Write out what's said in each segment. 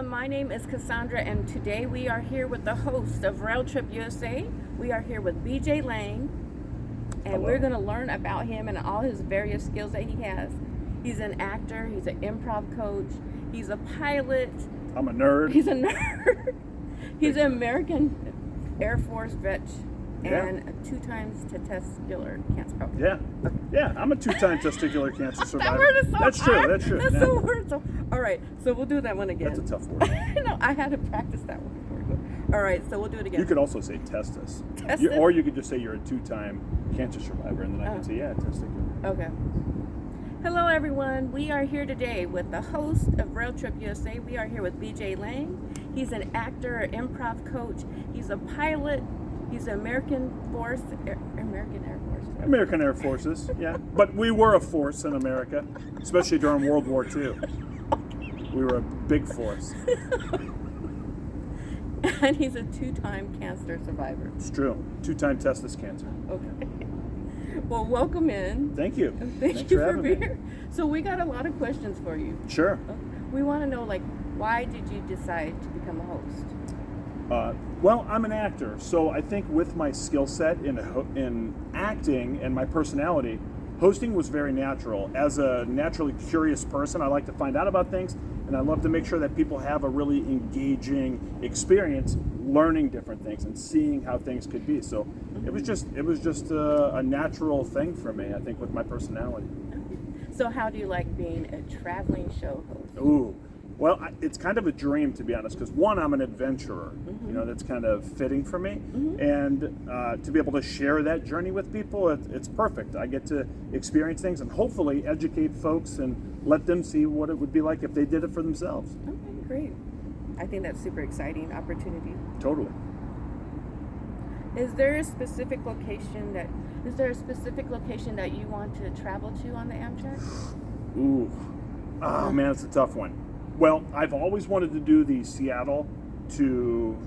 My name is Cassandra, and today we are here with the host of Rail Trip USA. We are here with BJ Lang, and Hello. we're going to learn about him and all his various skills that he has. He's an actor, he's an improv coach, he's a pilot, I'm a nerd. he's a nerd, he's an American Air Force vet, Yeah. and a 2 times testicular cancer. Oh. Yeah, I'm a 2-time testicular cancer survivor. That word is so That's hard. true. That's true. That's Yeah. the word. So, all right, so we'll do that one again. That's a tough word. No, I had to practice that one before. All right, so we'll do it again. You could also say testis. Testis? Or you could just say you're a 2-time cancer survivor, and then I Oh. can say, yeah, testicular. Okay. Hello, everyone. We are here today with the host of Rail Trip USA. We are here with BJ Lang. He's an actor, an improv coach. He's a pilot. He's an American Air Force. American Air Forces, yeah. But we were a force in America, especially during World War II. We were a big force. And he's a 2-time cancer survivor. It's true. 2-time testis cancer. Okay. Well, welcome in. Thank you. Thank Thanks you for for having being me. here. So we got a lot of questions for you. Sure. We want to know, why did you decide to become a host? Well, I'm an actor, so I think with my skill set in acting and my personality, hosting was very natural. As a naturally curious person, I like to find out about things, and I love to make sure that people have a really engaging experience learning different things and seeing how things could be. So it was just a natural thing for me, I think, with my personality. So how do you like being a traveling show host? Ooh. Well, it's kind of a dream, to be honest, because one, I'm an adventurer. You know, that's kind of fitting for me. And to be able to share that journey with people, it's perfect. I get to experience things and hopefully educate folks and let them see what it would be like if they did it for themselves. Okay, great. I think that's super exciting opportunity. Totally. Is there a specific location that you want to travel to on the Amtrak? Ooh. Oh, man, it's a tough one. Well, I've always wanted to do the Seattle to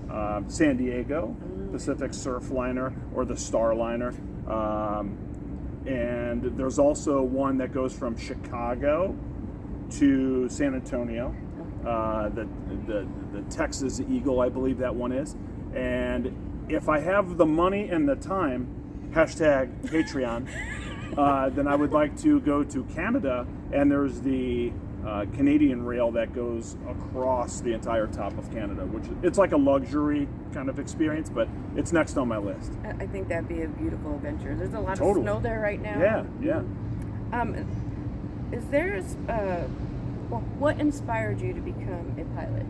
San Diego Pacific Surfliner or the Starliner. And there's also one that goes from Chicago to San Antonio, the Texas Eagle, I believe that one is. And if I have the money and the time, hashtag Patreon, then I would like to go to Canada, and there's the Canadian rail that goes across the entire top of Canada, which it's like a luxury kind of experience, but it's next on my list. I think that'd be a beautiful adventure. There's a lot Totally. of snow there right now. Yeah. Is there what inspired you to become a pilot?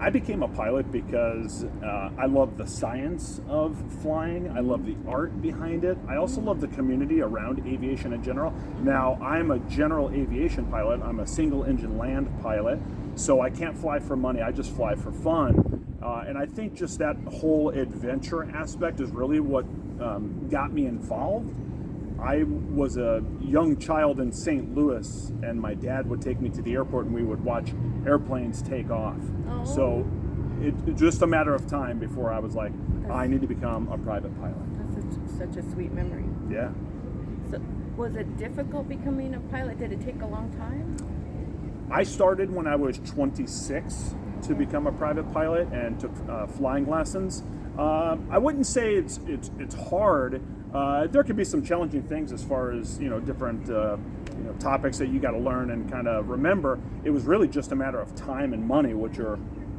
I became a pilot because I love the science of flying. I love the art behind it. I also love the community around aviation in general. Now, I'm a general aviation pilot. I'm a single engine land pilot, so I can't fly for money. I just fly for fun. And I think just that whole adventure aspect is really what got me involved. I was a young child in St. Louis, and my dad would take me to the airport and we would watch airplanes take off. Oh. So it's just a matter of time before I was like, I need to become a private pilot. That's such a sweet memory. Yeah. So, was it difficult becoming a pilot? Did it take a long time? I started when I was 26 to become a private pilot and took flying lessons. I wouldn't say it's hard. There could be some challenging things as far as different topics that you got to learn and kind of remember. It was really just a matter of time and money, which are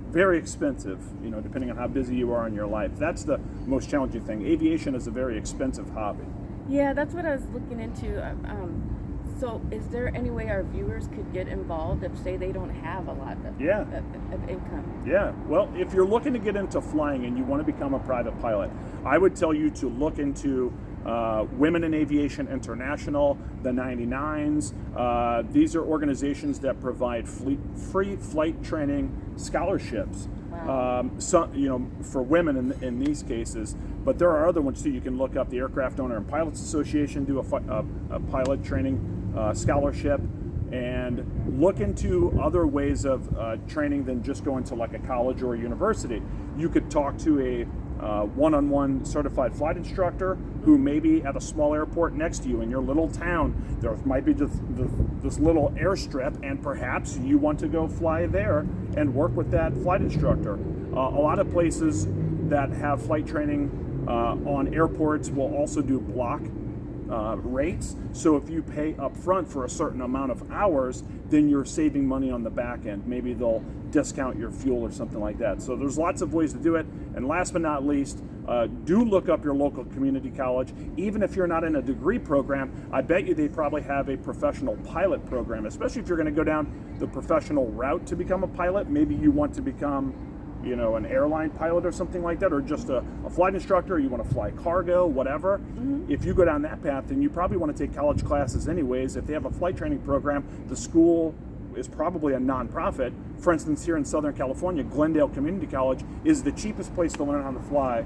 very expensive, depending on how busy you are in your life. That's the most challenging thing. Aviation is a very expensive hobby. Yeah, that's what I was looking into. So is there any way our viewers could get involved if, say, they don't have a lot of income? Yeah, well, if you're looking to get into flying and you want to become a private pilot, I would tell you to look into Women in Aviation International, the 99s. These are organizations that provide free flight training scholarships. Wow. For women in these cases, but there are other ones too. You can look up the Aircraft Owner and Pilots Association, do a pilot training scholarship, and look into other ways of training than just going to like a college or a university. You could talk to one-on-one certified flight instructor who may be at a small airport next to you in your little town. There might be just this little airstrip, and perhaps you want to go fly there and work with that flight instructor. A lot of places that have flight training on airports will also do block rates. So if you pay up front for a certain amount of hours, then you're saving money on the back end. Maybe they'll discount your fuel or something like that. So there's lots of ways to do it. And last but not least, do look up your local community college. Even if you're not in a degree program, I bet you they probably have a professional pilot program, especially if you're going to go down the professional route to become a pilot. Maybe you want to become an airline pilot or something like that, or just a flight instructor, or you want to fly cargo, whatever. If you go down that path, then you probably want to take college classes anyways. If they have a flight training program, the school is probably a nonprofit. For instance, here in Southern California, Glendale Community College is the cheapest place to learn how to fly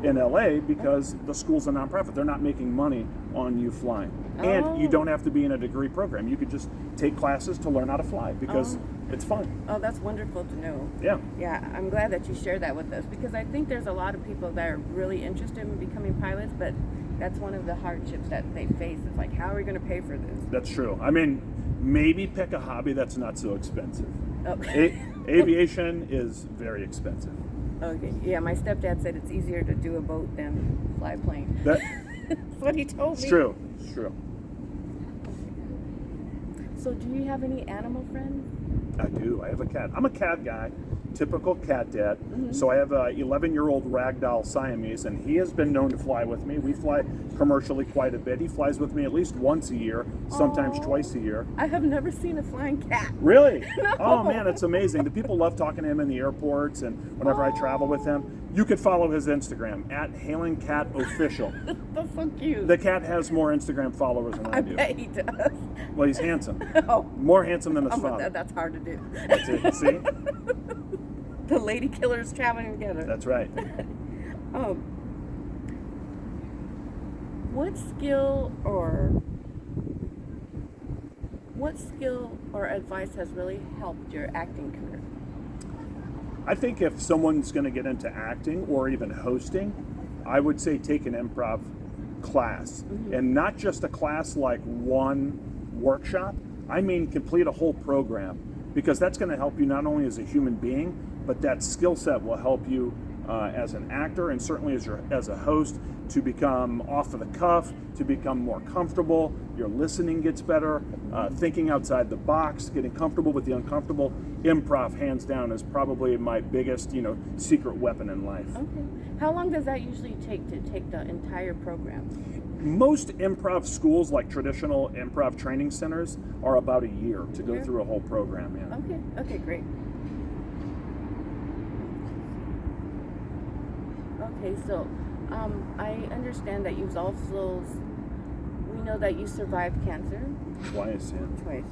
in LA because the school's a nonprofit. They're not making money on you flying. And you don't have to be in a degree program. You could just take classes to learn how to fly because it's fun. Oh, that's wonderful to know. Yeah. Yeah, I'm glad that you shared that with us because I think there's a lot of people that are really interested in becoming pilots, but that's one of the hardships that they face. It's like, how are we going to pay for this? That's true. I mean, maybe pick a hobby that's not so expensive. Oh. Aviation is very expensive. Okay. Yeah, my stepdad said it's easier to do a boat than fly a plane. That's what he told me. It's true. It's true. So do you have any animal friends? I do. I have a cat. I'm a cat guy. Typical cat dad. So I have a 11-year-old ragdoll Siamese, and he has been known to fly with me. We fly commercially quite a bit. He flies with me at least once a year, sometimes twice a year. I have never seen a flying cat. Really? No. Oh man, it's amazing. The people love talking to him in the airports and whenever I travel with him. You could follow his Instagram at HalenCatOfficial. That's so cute. The cat has more Instagram followers than I do. bet he does. Well, he's handsome. Oh, More handsome than his father. that's hard to do. That's it. See? The lady killers traveling together. That's right. What skill or advice has really helped your acting career? I think if someone's going to get into acting or even hosting, I would say take an improv class. And not just a class like one workshop. I mean complete a whole program, because that's going to help you not only as a human being, but that skill set will help you as an actor and certainly as a host to become off of the cuff, to become more comfortable. Your listening gets better, thinking outside the box, getting comfortable with the uncomfortable. Improv, hands down, is probably my biggest, secret weapon in life. Okay. How long does that usually take to take the entire program? Most improv schools, like traditional improv training centers, are about a year to go through a whole program. Yeah. Okay, great. Okay, so I understand that you've also, we know that you survived cancer. Twice, yeah. Twice.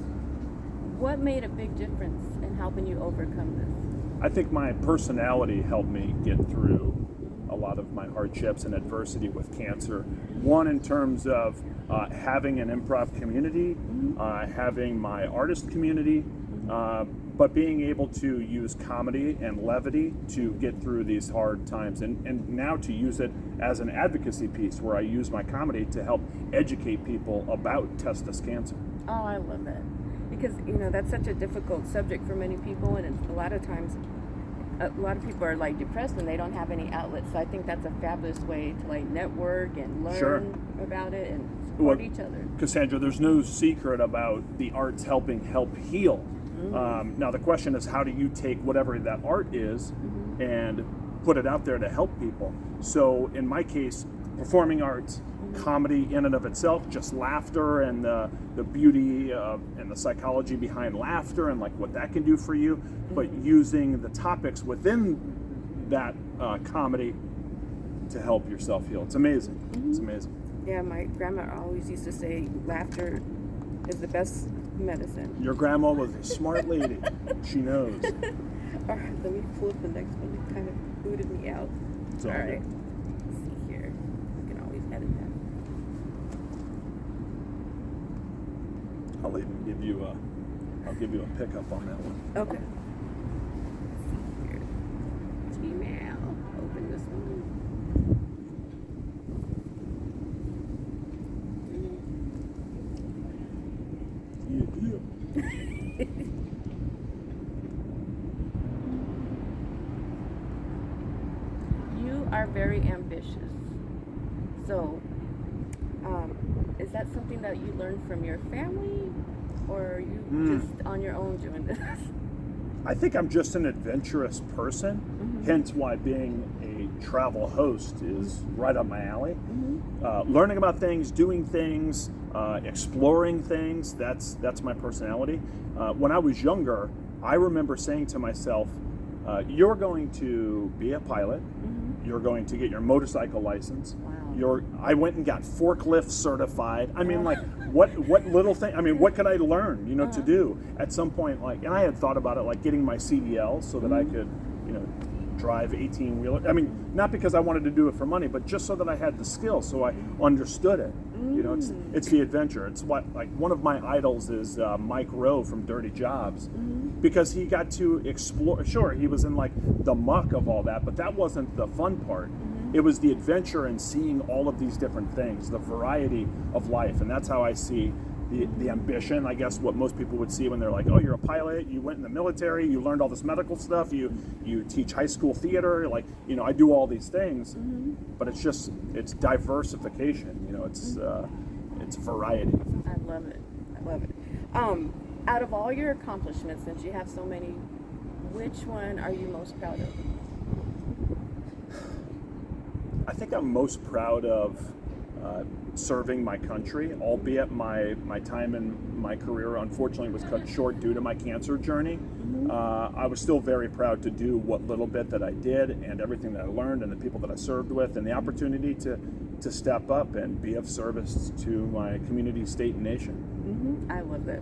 What made a big difference in helping you overcome this? I think my personality helped me get through a lot of my hardships and adversity with cancer. One, in terms of having an improv community, having my artist community, but being able to use comedy and levity to get through these hard times, and now to use it as an advocacy piece where I use my comedy to help educate people about testis cancer. Oh, I love that. Because, that's such a difficult subject for many people, and it's, a lot of times, a lot of people are like depressed and they don't have any outlets. So I think that's a fabulous way to like network and learn about it and support each other. Cassandra, there's no secret about the arts help heal. Now the question is, how do you take whatever that art is and put it out there to help people? So in my case, performing arts, comedy in and of itself, just laughter and the beauty and the psychology behind laughter and like what that can do for you, but using the topics within that comedy to help yourself heal. It's amazing. It's amazing. Yeah, my grandma always used to say laughter is the best medicine. Your grandma was a smart lady. She knows. All right, let me pull up the next one. It kind of booted me out. All right. Let's see here. We can always edit that. I'll even give you a pickup on that one. Okay. Let's see here. Gmail. Open this one. are very ambitious. So, is that something that you learned from your family, or are you just on your own doing this? I think I'm just an adventurous person, hence why being a travel host is right up my alley. Learning about things, doing things, exploring things, that's my personality. When I was younger, I remember saying to myself, you're going to be a pilot, you're going to get your motorcycle license, I went and got forklift certified. I mean, like, what little thing, I mean, what could I learn, to do at some point, like, and I had thought about it, like getting my CDL so that I could, drive 18-wheeler. I mean, not because I wanted to do it for money, but just so that I had the skill, so I understood it. It's the adventure. It's what, like, one of my idols is Mike Rowe from Dirty Jobs, because he got to explore. Sure, he was in like the muck of all that, but that wasn't the fun part. It was the adventure and seeing all of these different things, the variety of life, and that's how I see the ambition. I guess what most people would see when they're like, oh, you're a pilot, you went in the military, you learned all this medical stuff, you teach high school theater, like, I do all these things, but it's diversification, it's variety. I love it. Out of all your accomplishments, since you have so many, which one are you most proud of? I think I'm most proud of serving my country, albeit my time in my career unfortunately was cut short due to my cancer journey. I was still very proud to do what little bit that I did and everything that I learned and the people that I served with, and the opportunity to step up and be of service to my community, state, and nation. I love that.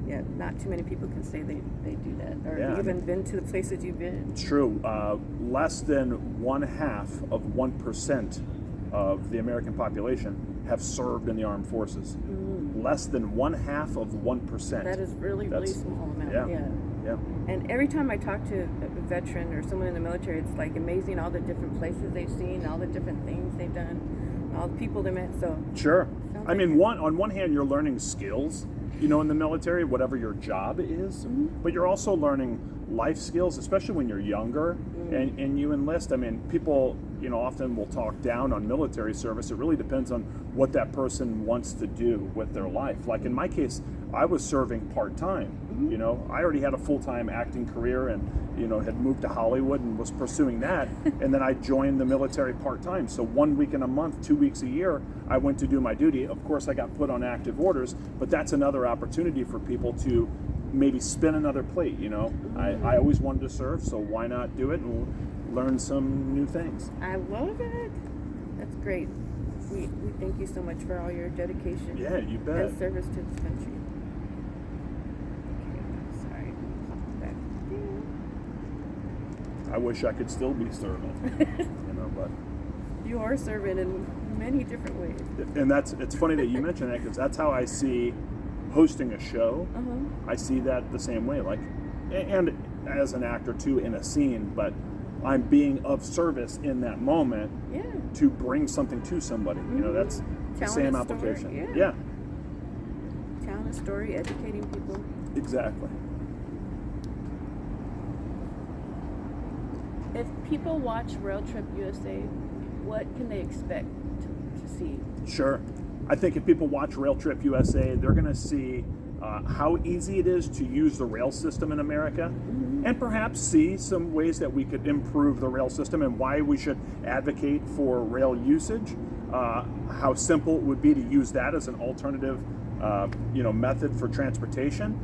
Yeah, not too many people can say they do that, or even been to the places you've been. It's true. Less than 0.5% of the American population have served in the armed forces. Less than 0.5%. That is really small amount. Yeah. And every time I talk to a veteran or someone in the military, it's like amazing all the different places they've seen, all the different things they've done, all the people they met. So sure. I mean, on one hand, you're learning skills, in the military, whatever your job is, but you're also learning life skills, especially when you're younger and you enlist. I mean, people, often will talk down on military service. It really depends on what that person wants to do with their life. Like in my case, I was serving part-time. I already had a full-time acting career and, had moved to Hollywood and was pursuing that. And then I joined the military part-time. So 1 week in a month, 2 weeks a year, I went to do my duty. Of course, I got put on active orders, but that's another opportunity for people to maybe spin another plate. I always wanted to serve, so why not do it and learn some new things? I love it. That's great. We thank you so much for all your dedication. Yeah, you bet. And service to this country. Okay, sorry. Back there. I wish I could still be serving, but you are serving in many different ways. And it's funny that you mention that, because that's how I see hosting a show. I see that the same way, like, and as an actor too in a scene, but I'm being of service in that moment to bring something to somebody. That's the same application. Yeah. Telling a story, educating people. Exactly. If people watch Rail Trip USA, what can they expect to see? Sure. I think if people watch Rail Trip USA, they're going to see how easy it is to use the rail system in America, and perhaps see some ways that we could improve the rail system and why we should advocate for rail usage, how simple it would be to use that as an alternative method for transportation,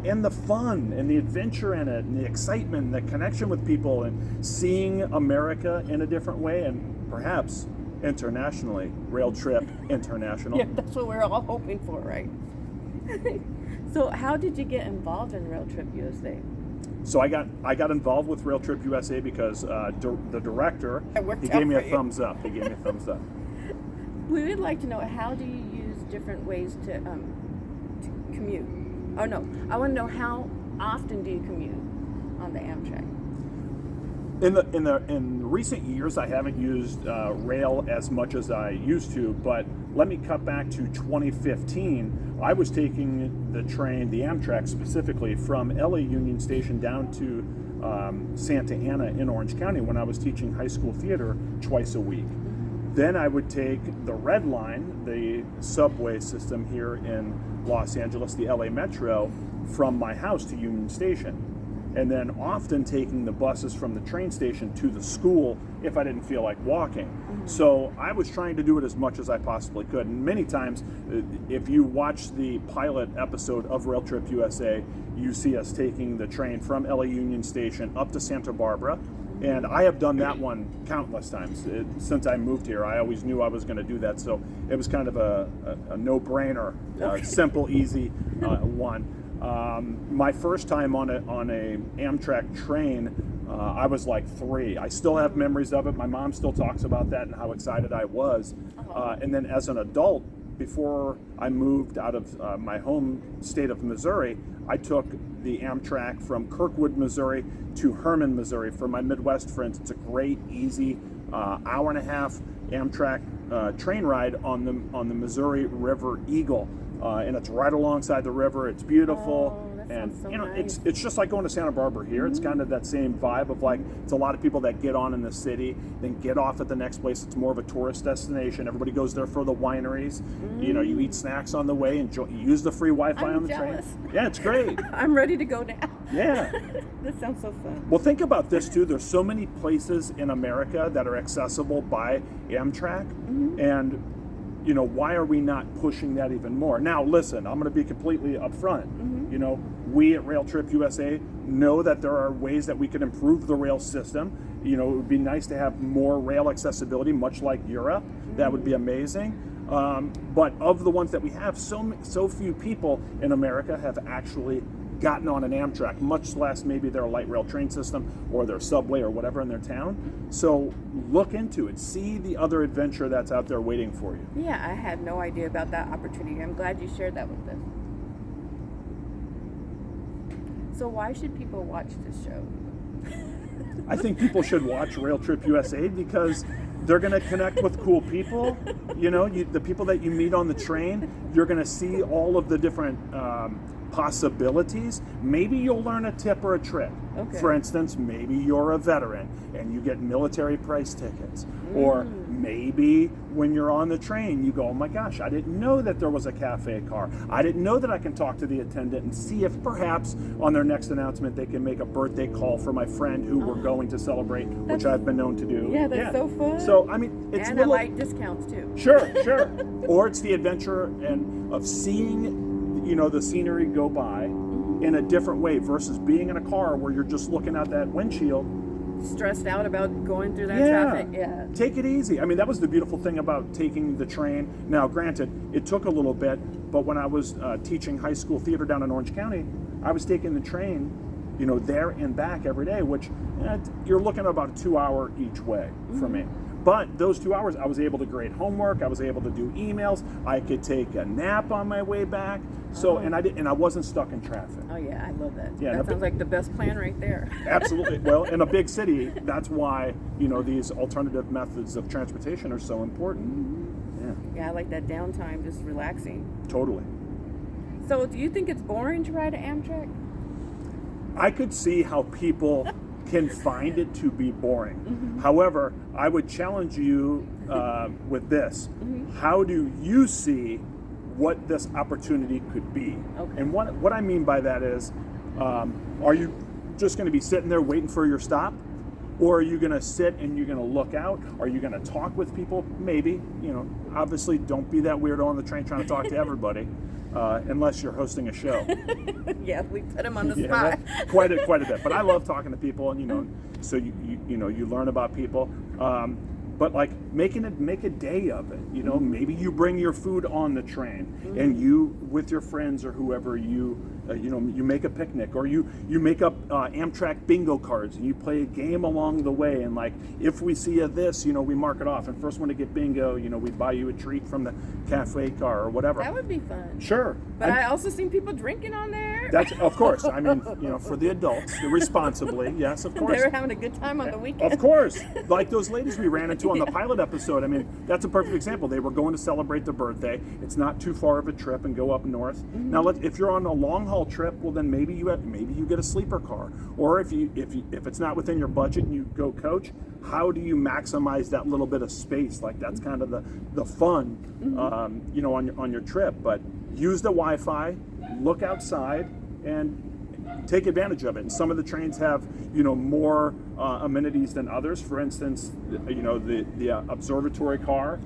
and the fun and the adventure in it and the excitement and the connection with people and seeing America in a different way, and perhaps internationally. Rail Trip International. Yeah, that's what we're all hoping for, right? So how did you get involved in Rail Trip USA? So I got involved with Rail Trip USA because the director, he gave me a thumbs up. He gave me a thumbs up. We would like to know, how do you use different ways to commute? Oh no, I want to know, how often do you commute on the Amtrak? In recent years, I haven't used rail as much as I used to, but let me cut back to 2015. I was taking the train, the Amtrak specifically, from LA Union Station down to Santa Ana in Orange County when I was teaching high school theater twice a week. Then I would take the Red Line, the subway system here in Los Angeles, the LA Metro, from my house to Union Station. And then often taking the buses from the train station to the school if I didn't feel like walking. So I was trying to do it as much as I possibly could. And many times, if you watch the pilot episode of Rail Trip USA, you see us taking the train from LA Union Station up to Santa Barbara. And I have done that one countless times. Since I moved here, I always knew I was going to do that. So it was kind of a no-brainer, simple, easy one. My first time on a Amtrak train, I was like 3. I still have memories of it. My mom still talks about that and how excited I was. And then as an adult, before I moved out of my home state of Missouri, I took the Amtrak from Kirkwood, Missouri to Herman, Missouri for my Midwest friends. It's a great, easy hour and a half Amtrak train ride on the Missouri River Eagle. And it's right alongside the river. It's beautiful. And so you know, nice. it's just like going to Santa Barbara here. It's kind of that same vibe of like, it's a lot of people that get on in the city, then get off at the next place. It's more of a tourist destination. Everybody goes there for the wineries. You know, you eat snacks on the way and you use the free Wi-Fi I'm on the jealous. train. Yeah, it's great. I'm ready to go now. Yeah. This sounds so fun. Well, think about this too. There's so many places in America that are accessible by Amtrak, and you know, why are we not pushing that even more? Now, listen, I'm going to be completely upfront. You know, we at Rail Trip USA know that there are ways that we can improve the rail system. You know, it would be nice to have more rail accessibility, much like Europe. That would be amazing. But of the ones that we have, so few people in America have actually gotten on an Amtrak, much less maybe their light rail train system or their subway or whatever in their town. So look into it. See the other adventure that's out there waiting for you. Yeah, I had no idea about that opportunity. I'm glad you shared that with us. So why should people watch this show? I think people should watch Rail Trip USA because they're going to connect with cool people. You know, the people that you meet on the train, you're going to see all of the different possibilities. Maybe you'll learn a tip or a trick. Okay. For instance, maybe you're a veteran and you get military price tickets. Or maybe when you're on the train, you go, oh my gosh, I didn't know that there was a cafe car. I didn't know that I can talk to the attendant and see if perhaps on their next announcement they can make a birthday call for my friend who we're going to celebrate, which I've been known to do. Yeah, that's so fun. So, I mean, it's and little... I like discounts too. Sure. Or it's the adventure and of seeing, you know, the scenery go by in a different way versus being in a car where you're just looking out that windshield. Stressed out about going through that traffic. Yeah. Take it easy. I mean, that was the beautiful thing about taking the train. Now, granted, it took a little bit, but when I was teaching high school theater down in Orange County, I was taking the train, you know, there and back every day, which you're looking at about a 2-hour each way for me. But those 2 hours, I was able to grade homework. I was able to do emails. I could take a nap on my way back. So, and I wasn't stuck in traffic. Oh yeah, I love that. Yeah, that sounds like the best plan right there. Absolutely. Well, in a big city, that's why, you know, these alternative methods of transportation are so important. Yeah, I like that downtime, just relaxing. Totally. So, do you think it's boring to ride an Amtrak? I could see how people can find it to be boring. However, I would challenge you with this. How do you see what this opportunity could be? Okay. And what I mean by that is, are you just going to be sitting there waiting for your stop? Or are you going to sit and you're going to look out? Are you going to talk with people? Maybe. You know, obviously don't be that weirdo on the train trying to talk to everybody. Unless you're hosting a show. Yeah, we put him on the Yeah, spot. well, quite a bit. But I love talking to people, and you know, so you know, you learn about people. But like make a day of it. You know, maybe you bring your food on the train, and you with your friends or whoever you you make a picnic, or you make up Amtrak bingo cards and you play a game along the way. And like if we see this, you know, we mark it off. And first one to get bingo, you know, we buy you a treat from the cafe car or whatever. That would be fun. Sure. But I also seen people drinking on there. That's, of course. I mean, for the adults, responsibly, yes, of course. They were having a good time on the weekend. Of course. Like those ladies we ran into on the pilot episode. I mean, that's a perfect example. They were going to celebrate their birthday. It's not too far of a trip and go up north. Mm-hmm. Now, if you're on a long haul trip, well, then maybe you get a sleeper car. Or if it's not within your budget and you go coach, how do you maximize that little bit of space? Like that's kind of the fun, on your trip. But use the Wi-Fi, look outside, and take advantage of it. And some of the trains have, more amenities than others. For instance, the observatory car.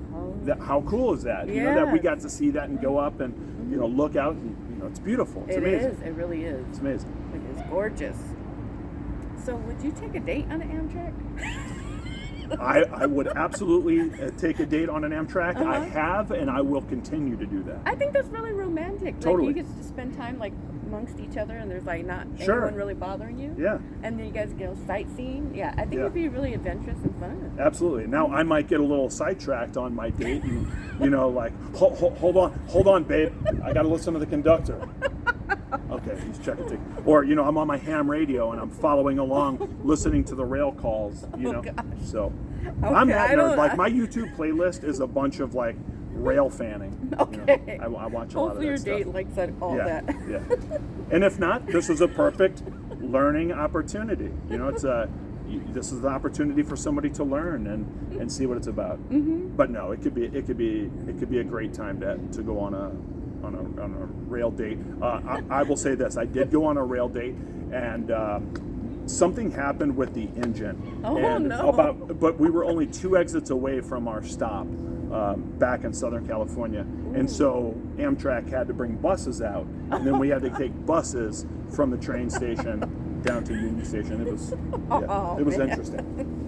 How cool is that? Yeah. That we got to see that and go up and look out, and it's beautiful. It's amazing. It is. It really is. It's amazing. It is gorgeous. So, would you take a date on an Amtrak? I would absolutely take a date on an Amtrak. I Uh-huh. have, and I will continue to do that. I think that's really romantic. Totally. Like you get to spend time like amongst each other, and there's like not Sure. anyone really bothering you. Yeah. And then you guys go sightseeing. Yeah, I think Yeah. it'd be really adventurous and fun. Absolutely. Now I might get a little sidetracked on my date, and like hold on, babe, I got to listen to the conductor. Okay, he's checking things. Or I'm on my ham radio and I'm following along, listening to the rail calls. Gosh. So I'm Okay, that I nerd. don't- Like my YouTube playlist is a bunch of like rail fanning. Okay. I watch a lot of Hopefully that your stuff. date likes all Yeah, that. yeah. And if not, this was a perfect learning opportunity. This is the opportunity for somebody to learn and see what it's about. Mm-hmm. But no, it could be a great time to go on a rail date. I will say this: I did go on a rail date, and something happened with the engine. Oh, and no. But we were only 2 exits away from our stop back in Southern California, and so Amtrak had to bring buses out, and then we had to take buses from the train station down to Union Station. It was man. interesting.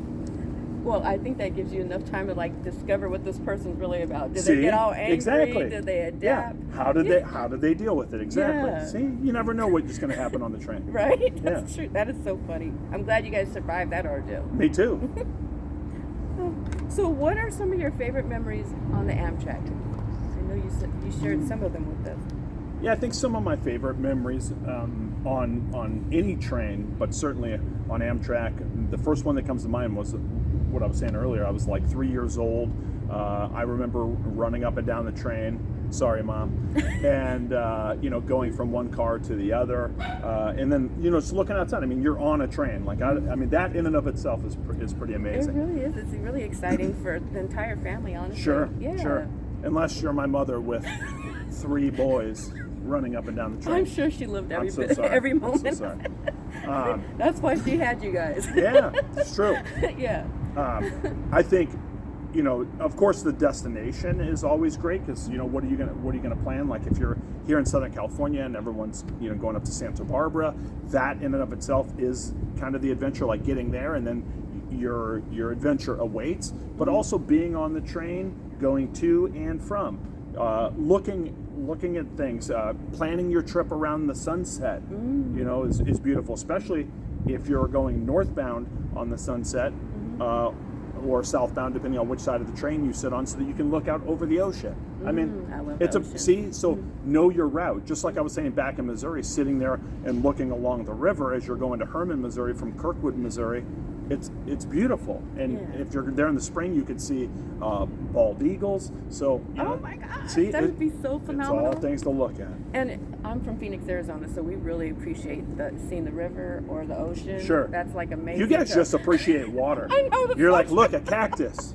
Well, I think that gives you enough time to like discover what this person's really about. Did See? they get all angry? Exactly. Did they Yeah. adapt? How did they deal with it? Exactly. Yeah. See, you never know what's going to happen on the train. Right? Yeah. That's true. That is so funny. I'm glad you guys survived that ordeal. Me too. So, what are some of your favorite memories on the Amtrak? I know you said you shared some of them with us. Yeah, I think some of my favorite memories on any train, but certainly on Amtrak, the first one that comes to mind was what I was saying earlier. I was like 3 years old. I remember running up and down the train. Sorry, Mom. And, going from one car to the other. And then, just looking outside. I mean, you're on a train. Like, I mean, that in and of itself is pretty It amazing. really is. It's really exciting for the entire family, honestly. Sure, Yeah. sure. Unless you're my mother with 3 boys running up and down the train. I'm sure she lived every I'm so bit, sorry. every I'm so moment. sorry. That's why she had you guys. Yeah, it's true. Yeah. I think, of course, the destination is always great because what are you gonna plan? Like if you're here in Southern California and everyone's going up to Santa Barbara, that in and of itself is kind of the adventure, like getting there, and then your adventure awaits. But also being on the train, going to and from, looking at things, planning your trip around the sunset, is beautiful, especially if you're going northbound on the sunset. Or southbound, depending on which side of the train you sit on, so that you can look out over the ocean. I mean, I love it's the ocean. so know your route. Just like I was saying back in Missouri, sitting there and looking along the river as you're going to Herman, Missouri from Kirkwood, Missouri, it's beautiful. And Yeah. if you're there in the spring, you could see bald eagles. So Oh my gosh, see, that would be so phenomenal. It's all things to look at. And I'm from Phoenix, Arizona, so we really appreciate seeing the river or the ocean. Sure. That's like amazing. You guys just appreciate water. I know, that's You're so like, true. look, a cactus.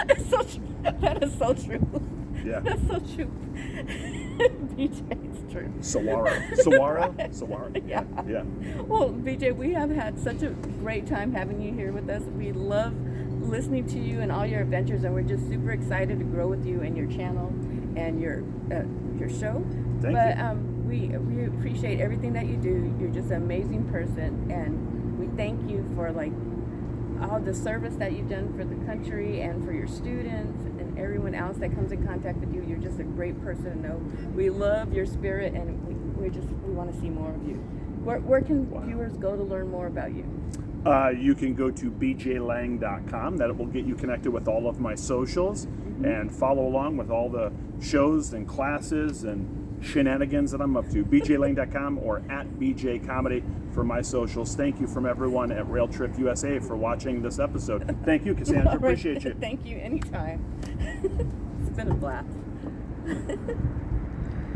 It's so true. That is so true. Yeah. That's so true. BJ, it's true. Saguaro. Yeah. Yeah. Well, BJ, we have had such a great time having you here with us. We love listening to you and all your adventures, and we're just super excited to grow with you and your channel and your show. Thank you. We appreciate everything that you do. You're just an amazing person, and we thank you for all the service that you've done for the country and for your students and everyone else that comes in contact with you. You're just a great person to know. We love your spirit, and we want to see more of you. Where can viewers go to learn more about you? You can go to bjlang.com. That will get you connected with all of my socials and follow along with all the shows and classes and shenanigans that I'm up to. bjlane.com or at bjcomedy for my socials. Thank you from everyone at Rail Trip USA for watching this episode. Thank you, Cassandra. All right. Appreciate you. Thank you. Anytime. It's been a blast.